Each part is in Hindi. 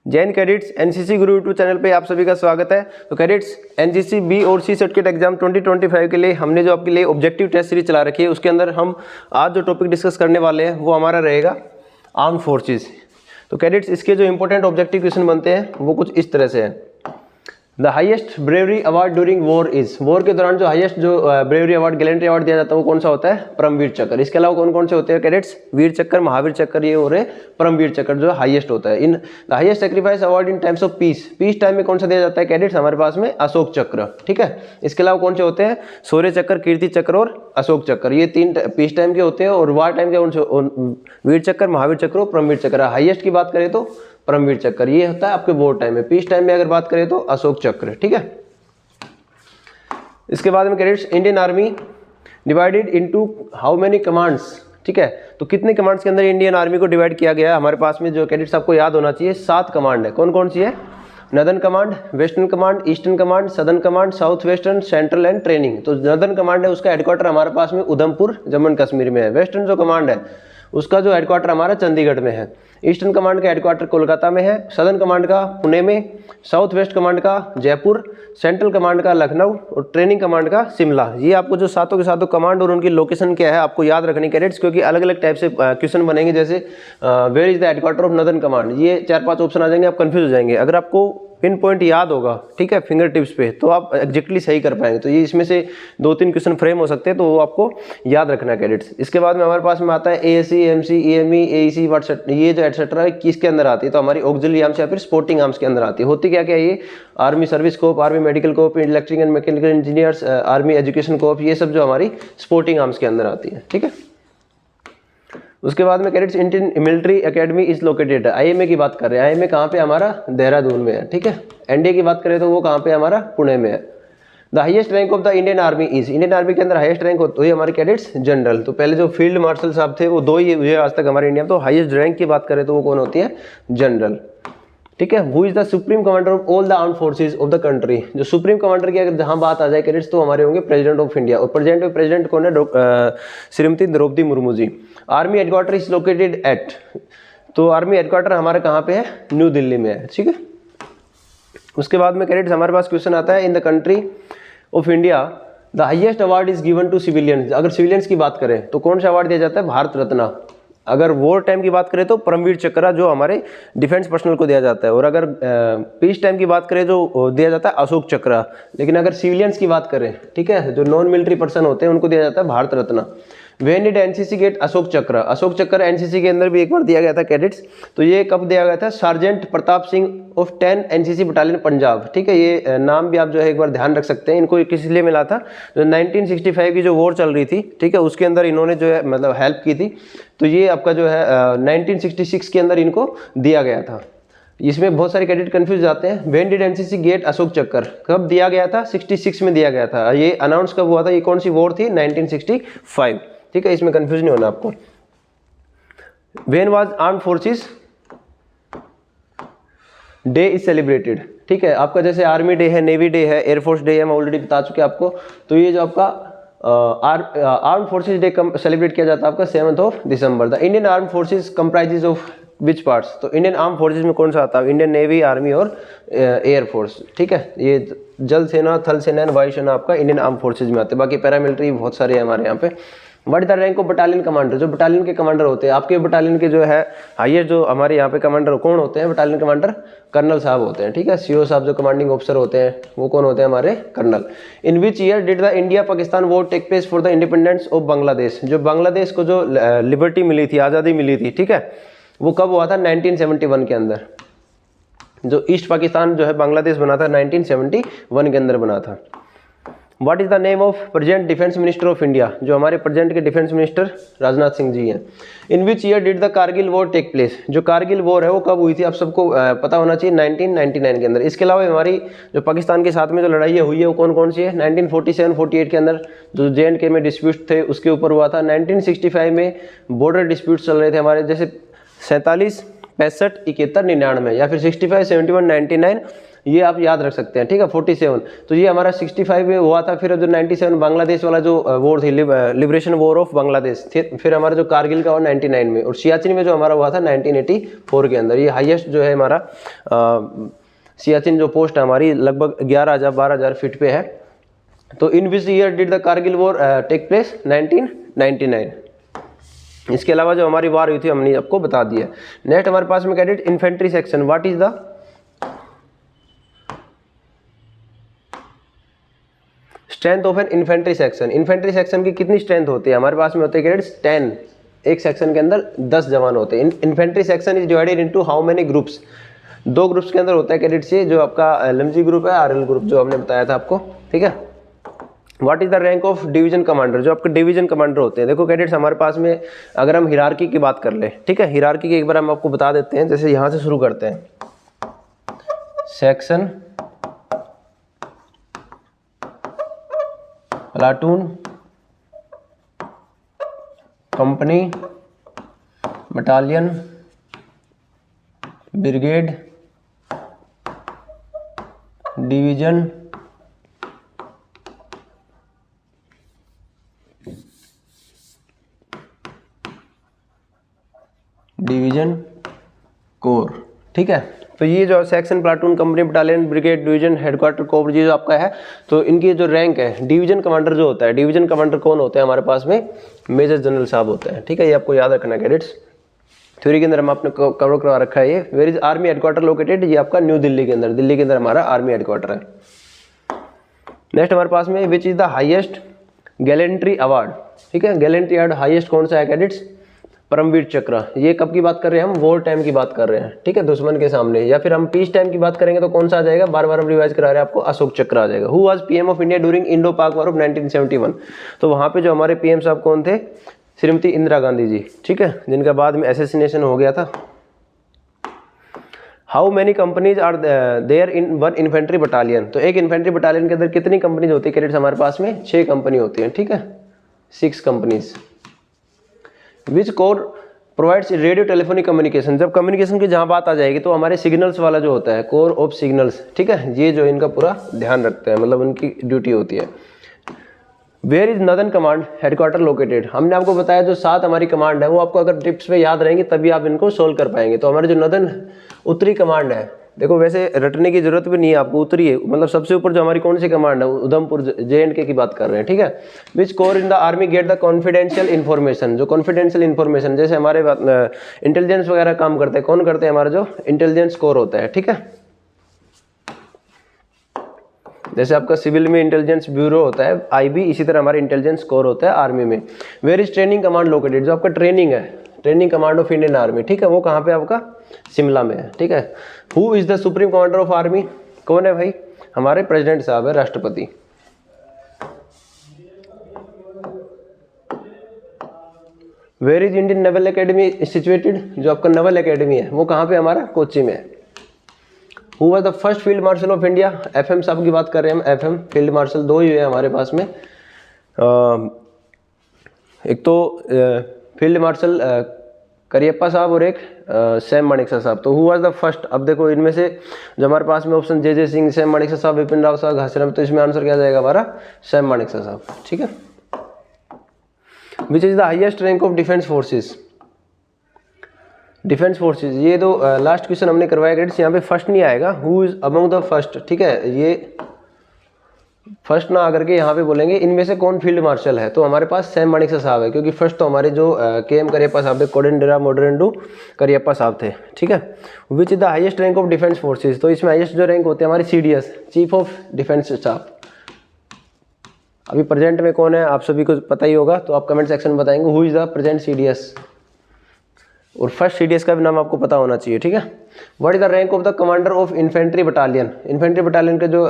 जैन कैडेट्स एनसीसी गुरु यूट्यूब चैनल पे आप सभी का स्वागत है। तो कैडेट्स एनसीसी बी और सी सर्टिफिकेट एग्जाम 2025 के लिए हमने जो आपके लिए ऑब्जेक्टिव टेस्ट सीरीज चला रखी है, उसके अंदर हम आज जो टॉपिक डिस्कस करने वाले हैं वो हमारा रहेगा आर्म फोर्सेस। तो कैडेट्स इसके जो इंपॉर्टेंट ऑब्जेक्टिव क्वेश्चन बनते हैं वो कुछ इस तरह से है। The highest bravery award during war is, war के दौरान जो हाईएस्ट जो ब्रेवरी अवार्ड गैलेंट्री अवार्ड दिया जाता है वो कौन सा होता है? परमवीर चक्र। इसके अलावा कौन कौन से होते हैं कैडेट्स? वीर चक्र, महावीर चक्र, ये हो रहे परमवीर चक्र जो हाईएस्ट होता है। In the highest sacrifice award in times of peace, peace time में कौन सा दिया जाता है कैडेट्स? हमारे पास में अशोक चक्र। ठीक है, इसके अलावा कौन से होते हैं? शौर्य चक्र, कीर्ति चक्र और अशोक चक्र। ये तीन पीस टाइम के होते हैं। और वार टाइम के कौन से? वीर चक्र, महावीर चक्र और परमवीर चक्र। हाईएस्ट की बात करें तो परमवीर चक्र, ये होता है आपके वॉर टाइम में। पीस टाइम में अगर बात करें तो अशोक चक्र। ठीक है, इसके बाद में cadets Indian army divided into how many commands. ठीक है, तो कितने कमांड्स के अंदर इंडियन आर्मी को डिवाइड किया गया है? हमारे पास में जो कैडेट्स आपको याद होना चाहिए 7 कमांड है। कौन कौन सी है? Northern command, western command, eastern command, southern command, south western, central and training. तो नदर्न कमांड है उसका हेडक्वार्टर हमारे पास में उधमपुर जम्मू एंड कश्मीर में है। वेस्टर्न जो कमांड है उसका जो हेडक्वार्टर हमारा चंडीगढ़ में है। ईस्टर्न कमांड का हेडक्वार्टर कोलकाता में है। सदर्न कमांड का पुणे में, साउथ वेस्ट कमांड का जयपुर, सेंट्रल कमांड का लखनऊ और ट्रेनिंग कमांड का शिमला। ये आपको जो सातों के सातों कमांड और उनकी लोकेशन क्या है आपको याद रखनी कैडेट्स, क्योंकि अलग अलग टाइप से क्वेश्चन बनेंगे। जैसे where is the headquarter of northern command, ये 4-5 ऑप्शन आ जाएंगे, आप कंफ्यूज हो जाएंगे। अगर आपको पिन पॉइंट याद होगा, ठीक है, फिंगर टिप्स पे, तो आप एग्जैक्टली सही कर पाएंगे। तो ये इसमें से 2-3 क्वेश्चन फ्रेम हो सकते हैं, तो वो आपको याद रखना है कैडेट्स। इसके बाद में हमारे पास में आता है ASC, MC, EME, AEC, WhatsApp, ये जो एटसेट्रा है किसके अंदर आती है? तो हमारी ऑक्सिलरी आर्म्स या फिर स्पोर्टिंग आर्म्स के अंदर आती है। होती क्या क्या ये? Army service corps, army medical corps, electrical and mechanical engineers, army education corps, ये सब जो हमारी स्पोर्टिंग आर्म्स के अंदर आती है। ठीक है, उसके बाद में cadets Indian military academy is located. IMA की बात कर रहे हैं। आईएमए कहाँ पे? हमारा देहरादून में है। ठीक है, एनडीए की बात करें तो वो कहाँ पे? हमारा पुणे में है। The highest rank of the Indian army is, Indian army के अंदर हाईएस्ट रैंक होती है हमारे कैडेट्स जनरल। तो पहले जो फील्ड मार्शल साहब थे वो 2 ही हुए आज तक हमारे इंडिया में। तो हाईएस्ट रैंक की बात करें तो वो कौन होती है? जनरल। ठीक है, who is the supreme commander of all the arm forces of the country. जो सुप्रीम कमांडर की अगर जहां बात आ जाए कैडेट्स तो हमारे होंगे प्रेसिडेंट ऑफ इंडिया। और प्रेसिडेंट कौन है? Shrimati Draupadi Murmu ji. Army headquarter is located at, तो आर्मी हेडक्वार्टर हमारे कहाँ पे है? न्यू दिल्ली में है। ठीक है, उसके बाद में कैडेट्स हमारे पास क्वेश्चन आता है in the country of India the highest award is given to civilians. अगर सिविलियंस की बात करें तो कौन सा अवार्ड दिया जाता है? भारत रत्न। अगर वॉर टाइम की बात करें तो परमवीर चक्र जो हमारे डिफेंस पर्सनल को दिया जाता है। और अगर पीस टाइम की बात करें जो दिया जाता है अशोक चक्र। लेकिन अगर सिविलियंस की बात करें, ठीक है, जो नॉन मिलिट्री पर्सन होते हैं उनको दिया जाता है Bharat Ratna. When did NCC get Ashok Chakra? Ashok चक्र एनसीसी के अंदर भी एक बार दिया गया था कैडेट्स। तो ये कब दिया गया था? Sergeant Pratap Singh of 10 NCC battalion Punjab. ठीक है, ये नाम भी आप जो है एक बार ध्यान रख सकते हैं। इनको किस लिए मिला था? जो 1965 की जो वॉर चल रही थी, ठीक है, उसके अंदर इन्होंने जो है मतलब हेल्प की थी। तो ये आपका जो है 1966 के अंदर इनको दिया गया था। इसमें बहुत सारे कैडेट कंफ्यूज जाते हैं। When did NCC get Ashok Chakra? कब दिया गया था? 66 में दिया गया था। ये अनाउंस कब हुआ था? ये कौन सी वॉर थी? 1965। ठीक है, इसमें कंफ्यूज नहीं होना आपको। When was armed forces day is celebrated? ठीक है, आपका जैसे आर्मी डे है, नेवी डे है, एयरफोर्स डे है, मैं ऑलरेडी बता चुके आपको। तो ये जो आपका आर्म फोर्सेज डे सेलिब्रेट किया जाता है आपका 7 दिसंबर। The Indian arm forces comprises of which parts? तो इंडियन आर्म फोर्सेज में कौन सा आता है? इंडियन नेवी, आर्मी और एयरफोर्स। ठीक है, ये जल सेना, थल सेना, वायुसेना आपका इंडियन आर्म फोर्सेज में आते हैं। बाकी पैरामिलिट्री बहुत सारे हैं हमारे यहाँ पे। What is the rank of battalion commander? जो बटालियन के कमांडर होते हैं आपके बटालियन के जो है हाईएस्ट जो हमारे यहाँ पे कमांडर कौन होते हैं? बटालियन कमांडर कर्नल साहब होते हैं। ठीक है, सीओ साहब जो कमांडिंग ऑफिसर होते हैं वो कौन होते हैं? हमारे colonel. In which year did the India Pakistan war take place for the independence of Bangladesh? जो बांग्लादेश को जो लिबर्टी मिली थी, आज़ादी मिली थी, ठीक है, वो कब हुआ था? 1971 के अंदर। जो ईस्ट पाकिस्तान जो है बांग्लादेश बना था 1971 के अंदर बना था। What is the name of present defence minister of India? जो हमारे प्रेजेंट के डिफेंस मिनिस्टर राजनाथ सिंह जी हैं। In which year did the Kargil war take place? जो कारगिल वॉर है वो कब हुई थी? आप सबको पता होना चाहिए 1999 के अंदर। इसके अलावा हमारी जो पाकिस्तान के साथ में जो लड़ाई हुई है वो कौन कौन सी है? 1947-48 के अंदर जो JNK में डिस्प्यूट थे उसके ऊपर हुआ था। 1965 में बॉर्डर डिस्प्यूट चल रहे थे हमारे, जैसे 47, 65, 71, 99 या फिर 65, 71, 99, ये आप याद रख सकते हैं, ठीक है। 47 तो ये हमारा 65 में हुआ था। फिर जो 97 बांग्लादेश वाला जो वॉर थी, लिबरेशन वॉर ऑफ बांग्लादेश, फिर हमारा जो कारगिल का हुआ 99 में, और सियाचिन में जो हमारा हुआ था 1984 के अंदर। ये हाईएस्ट जो है हमारा सियाचिन जो पोस्ट है हमारी लगभग 11,000-12,000 फीट पे है। तो in which year did the Kargil war take place? 1999। इसके अलावा जो हमारी वार हुई थी हमने आपको बता दिया। नेक्स्ट हमारे पास में cadet infantry section. What is the strength of an infantry section? Infantry section की कितनी स्ट्रेंथ होती है? हमारे पास में होते हैं कैडेट्स 10। एक सेक्शन के अंदर 10 जवान होते हैं। Infantry section is divided into how many groups? 2 groups के अंदर होता है कैडेट्स। ये जो आपका LMG ग्रुप है, RL ग्रुप जो हमने बताया था आपको, ठीक है। What is the rank of division commander? जो आपके डिवीजन कमांडर होते हैं, देखो कैडेट्स हमारे पास में अगर हम हिरार्की की बात कर ले, ठीक है, हिरार्की की एक बार हम आपको बता देते हैं। जैसे यहाँ से शुरू करते हैं, section, platoon, company, battalion, brigade, division, core, ठीक है। तो ये जो section, platoon, company, battalion, brigade, division, headquarter, core, ये जो आपका है, तो इनकी जो रैंक है, डिवीजन कमांडर जो होता है, डिवीजन कमांडर कौन होता है हमारे पास में? मेजर जनरल साहब होता है, ठीक है। ये आपको याद रखना है कैडेट्स। थ्योरी के अंदर हम आपने कवर करवा रखा है ये। Where is army headquarter located? ये आपका न्यू दिल्ली के अंदर, दिल्ली के अंदर हमारा आर्मी हेडक्वार्टर है। नेक्स्ट हमारे पास में which is the highest gallantry award? ठीक है, गैलेंट्री अवार्ड हाईएस्ट कौन सा है कैडेट्स? परमवीर चक्र। ये कब की बात कर रहे हैं हम? वॉर टाइम की बात कर रहे हैं, ठीक है, दुश्मन के सामने। या फिर हम पीस टाइम की बात करेंगे तो कौन सा आ जाएगा? बार बार हम रिवाइज करा रहे हैं आपको, अशोक चक्र आ जाएगा। Who was PM of India during Indo पाक वॉर ऑफ 1971? तो वहां पे जो हमारे PM साहब कौन थे? श्रीमती इंदिरा गांधी जी, ठीक है, जिनका बाद में असैसिनेशन हो गया था। How many companies are there in one infantry battalion? तो एक इन्फेंट्री बटालियन के अंदर कितनी कंपनीज होती है कैडेट्स? हमारे पास में 6 कंपनी होती है, ठीक है, 6 companies. Which corps provides radio telephonic communication? जब कम्युनिकेशन की जहां बात आ जाएगी तो हमारे सिग्नल्स वाला जो होता है, कोर ऑफ सिग्नल्स, ठीक है, ये जो इनका पूरा ध्यान रखते हैं, मतलब उनकी ड्यूटी होती है। Where is northern command headquarter located? हमने आपको बताया जो 7 हमारी कमांड है वो आपको अगर टिप्स पे याद रहेंगे तभी आप इनको सोल्व कर पाएंगे। तो हमारे जो नदर्न उत्तरी कमांड है, देखो वैसे रटने की जरूरत भी नहीं है आपको, उत्तरी है, मतलब सबसे ऊपर जो हमारी कौन सी कमांड है, उधमपुर JNK की बात कर रहे हैं, ठीक है। Which corps in the army get the confidential information? जो कॉन्फिडेंशियल इन्फॉर्मेशन, जैसे हमारे इंटेलिजेंस वगैरह काम करते हैं, कौन करते हैं? हमारा जो इंटेलिजेंस कोर होता है, ठीक है। जैसे आपका सिविल में इंटेलिजेंस ब्यूरो होता है IB, इसी तरह हमारा इंटेलिजेंस कोर होता है आर्मी में। Where is training command located? जो आपका ट्रेनिंग है, training command of Indian army, ठीक है, वो कहाँ पे आपका? शिमला में है, ठीक है। Who is the supreme commander of army? कौन है भाई? हमारे प्रेसिडेंट साहब है, राष्ट्रपति। Where is Indian naval academy situated? जो आपका नेवल एकेडमी है वो कहाँ पे? हमारा कोच्चि में है। Who was the first field marshal of India? FM साहब की बात कर रहे हैं हम। FM फील्ड मार्शल 2 ही है हमारे पास में। एक तो फील्ड मार्शल करियप्पा साहब और एक सैम मानेकशॉ साहब। तो हु वाज द फर्स्ट? अब देखो इनमें से जो हमारे पास में option JJ Singh, Sam Manekshaw साहब, विपिन राव साहब, घासीराम, तो इसमें आंसर क्या जाएगा हमारा? सैम मानेकशॉ साहब, ठीक है। Which is the highest rank of defence forces? Defence forces, ये तो लास्ट क्वेश्चन हमने करवाया गाइड्स, यहाँ पे फर्स्ट नहीं आएगा। Who is among the first, ठीक है, ये फर्स्ट ना आकर के यहाँ पे बोलेंगे इनमें से कौन फील्ड मार्शल है? तो हमारे पास सैम मानेकशॉ साहब है, क्योंकि फर्स्ट तो हमारे जो KM करियप्पा साहब थे, कोडेंडेरा मोडरेंडू करियप्पा साहब थे, ठीक है। Which is the highest rank of defence forces? तो इसमें हाईएस्ट जो रैंक होते हैं हमारे CDS, chief of defence staff. अभी प्रेजेंट में कौन है आप सभी को पता ही होगा, तो आप कमेंट सेक्शन में बताएंगे who is the present CDS, और फर्स्ट CDS का भी नाम आपको पता होना चाहिए, ठीक है। What is the rank of the commander of infantry battalion? Infantry battalion के जो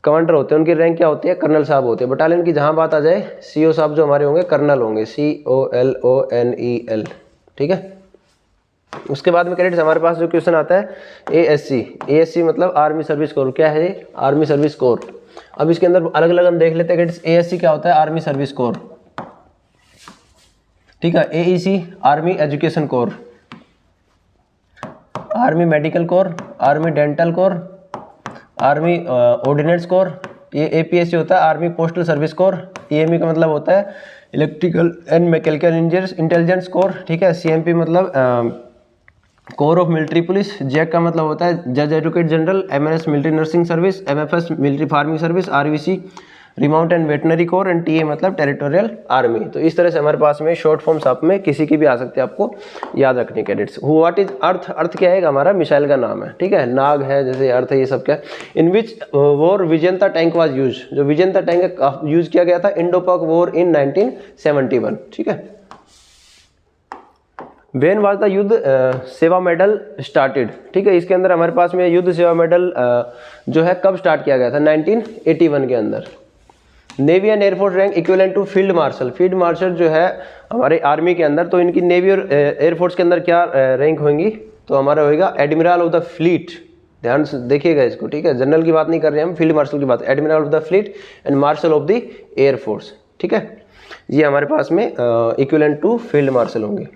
कमांडर होते हैं उनकी रैंक क्या होती है? कर्नल साहब होते हैं। बटालियन की जहां बात आ जाए, CO साहब जो हमारे होंगे कर्नल होंगे, COLONEL, ठीक है। उसके बाद में कैडेट्स हमारे पास जो क्वेश्चन आता है ASC मतलब आर्मी सर्विस कोर। क्या है ये? Army service corps. अब इसके अंदर अलग अलग हम देख लेते हैं कैडेट्स। ASC क्या होता है? आर्मी सर्विस कोर, ठीक है। AEC army education corps, army medical corps, army dental corps, army ordnance corps, ये APSC होता है, army postal service corps. EME का मतलब होता है electrical and mechanical intelligence corps, ठीक है। CMP मतलब corps of military police. JAG का मतलब होता है जज advocate general. MNS military nursing service. MFS military farming service. RVC remount and veterinary corps. And TA मतलब टेरिटोरियल आर्मी। तो इस तरह से हमारे पास में शॉर्ट फॉर्म्स आप में किसी की भी आ सकते हैं, आपको याद रखने कैडेट्स। व्हाट इज अर्थ, अर्थ क्या है, हमारा मिसाइल का नाम है, ठीक है। नाग है, जैसे अर्थ है, ये सब क्या है। इन विच वॉर विजेंता टैंक वाज यूज, जो विजेंता टैंक यूज किया गया था इंडो पाक वॉर इन 1971, ठीक है। वेन वाज द युद्ध सेवा मेडल स्टार्टेड, ठीक है। इसके अंदर हमारे पास में युद्ध सेवा मेडल जो है कब स्टार्ट किया गया था, 1981 के अंदर। Navy and air force rank equivalent to field marshal. Field marshal जो है हमारे आर्मी के अंदर, तो इनकी नेवी और एयरफोर्स के अंदर क्या रैंक होंगी, तो हमारा होएगा एडमिरल ऑफ द फ्लीट। ध्यान से देखिएगा इसको, ठीक है। जनरल की बात नहीं कर रहे हैं हम, फील्ड मार्शल की बात। Admiral of the fleet and marshal of the air force, ठीक है। ये हमारे पास में इक्विवेलेंट टू फील्ड मार्शल होंगे।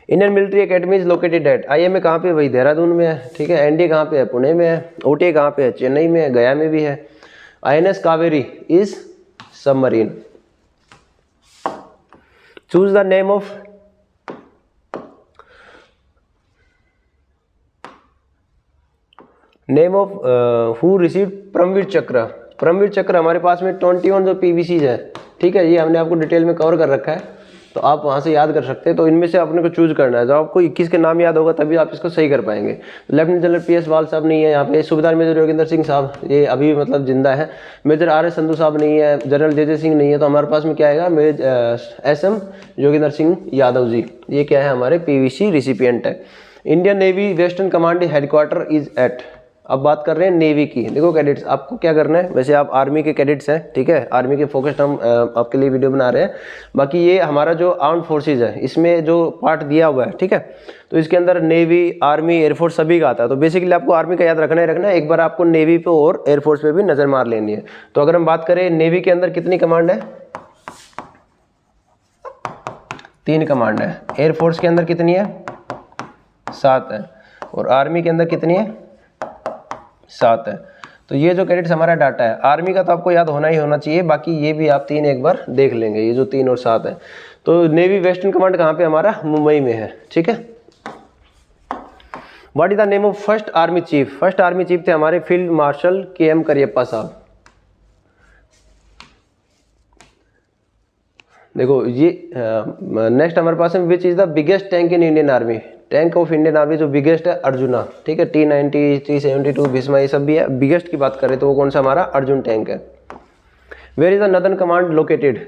Indian military academy is located eight, IMA कहाँ पे, वही देहरादून में है, ठीक है। NDA कहाँ पे है, पुणे में है। OTA कहाँ पे है, चेन्नई में है, गया में भी है। INS Kaveri is submarine. Choose the name of who receive Param Vir Chakra. Param Vir चक्र हमारे पास में 21 जो PVCs है, ठीक है। ये हमने आपको डिटेल में कवर कर रखा है, तो आप वहाँ से याद कर सकते हैं। तो इनमें से अपने को चूज करना है। जब आपको 21 के नाम याद होगा तभी आप इसको सही कर पाएंगे। लेफ्टिनेंट जनरल PS वाल साहब नहीं है यहाँ पे। सूबेदार मेजर योगेंद्र सिंह साहब, ये अभी मतलब जिंदा है। मेजर RS संधू साहब नहीं है। जनरल JJ सिंह नहीं है। तो हमारे पास में क्या आएगा, SM योगेंद्र सिंह यादव जी, ये क्या है, हमारे PVC रिसिपिएंट है। Indian navy western command headquarter is at. अब बात कर रहे हैं नेवी की। देखो कैडेट्स, आपको क्या करना है, वैसे आप आर्मी के कैडेट्स हैं, ठीक है। आर्मी के फोकस्ड हम आपके लिए वीडियो बना रहे हैं। बाकी ये हमारा जो आर्म्ड फोर्सेज है, इसमें जो पार्ट दिया हुआ है, ठीक है। तो इसके अंदर नेवी, आर्मी, एयरफोर्स सभी का आता है। तो बेसिकली आपको आर्मी का याद रखना ही रखना है। एक बार आपको नेवी पे और एयरफोर्स पे भी नजर मार लेनी है। तो अगर हम बात करें नेवी के अंदर कितनी कमांड है, 3 कमांड है। एयरफोर्स के अंदर कितनी है, 7 है। और आर्मी के अंदर कितनी है, 7 है। तो ये जो कैडेट्स हमारा डाटा है आर्मी का, तो आपको याद होना ही होना चाहिए। बाकी ये भी आप 3 एक बार देख लेंगे, ये जो 3 और 7 है। तो नेवी वेस्टर्न कमांड कहाँ पे, हमारा मुंबई में है, ठीक है। What is the name of first army chief. First army chief थे हमारे फील्ड मार्शल KM करियप्पा साहब। देखो ये नेक्स्ट हमारे पास है, which is the biggest tank in Indian army. Tank of Indian army जो बिगेस्ट है, अर्जुना, ठीक है। T90, T72, भीष्मा, ये सब भी है। बिगेस्ट की बात करें तो वो कौन सा, हमारा अर्जुन टैंक है। Where is the northern command located.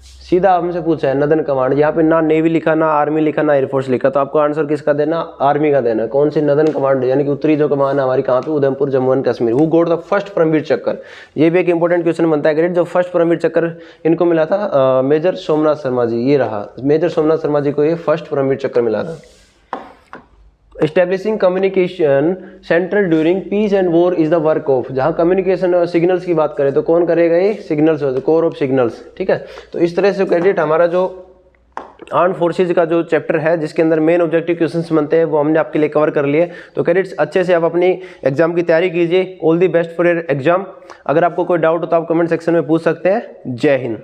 सीधा हमसे पूछा है नदर्न कमांड। यहाँ पे ना नेवी लिखा, ना आर्मी लिखा, ना एयरफोर्स लिखा। तो आपको आंसर किसका देना, आर्मी का देना। कौन सी नदर्न कमांड, यानी कि उत्तरी जो कमान है हमारी, कहाँ पे, Udhampur, Jammu and Kashmir. Who got the first Param Vir Chakra. ये भी एक इंपॉर्टेंट क्वेश्चन बनता है ग्रेड। जो फर्स्ट परमवीर चक्र इनको मिला था, मेजर सोमनाथ शर्मा जी, ये रहा मेजर सोमनाथ शर्मा जी को ये फर्स्ट परमवीर चक्र मिला था। Establishing communication central during peace and war is the work of. जहाँ कम्युनिकेशन और सिग्नल्स की बात करें तो कौन करेगा, ये सिग्नल्स, कोर ऑफ सिग्नल्स, ठीक है। तो इस तरह से कैडेट हमारा जो आर्म्ड फोर्सेज का जो चैप्टर है, जिसके अंदर मेन ऑब्जेक्टिव क्वेश्चंस बनते हैं, वो हमने आपके लिए कवर कर लिए। तो कैडेट्स अच्छे से आप अपनी एग्जाम की तैयारी कीजिए। All the best for your exam. अगर आपको कोई डाउट हो तो आप कमेंट सेक्शन में पूछ सकते हैं। जय हिंद।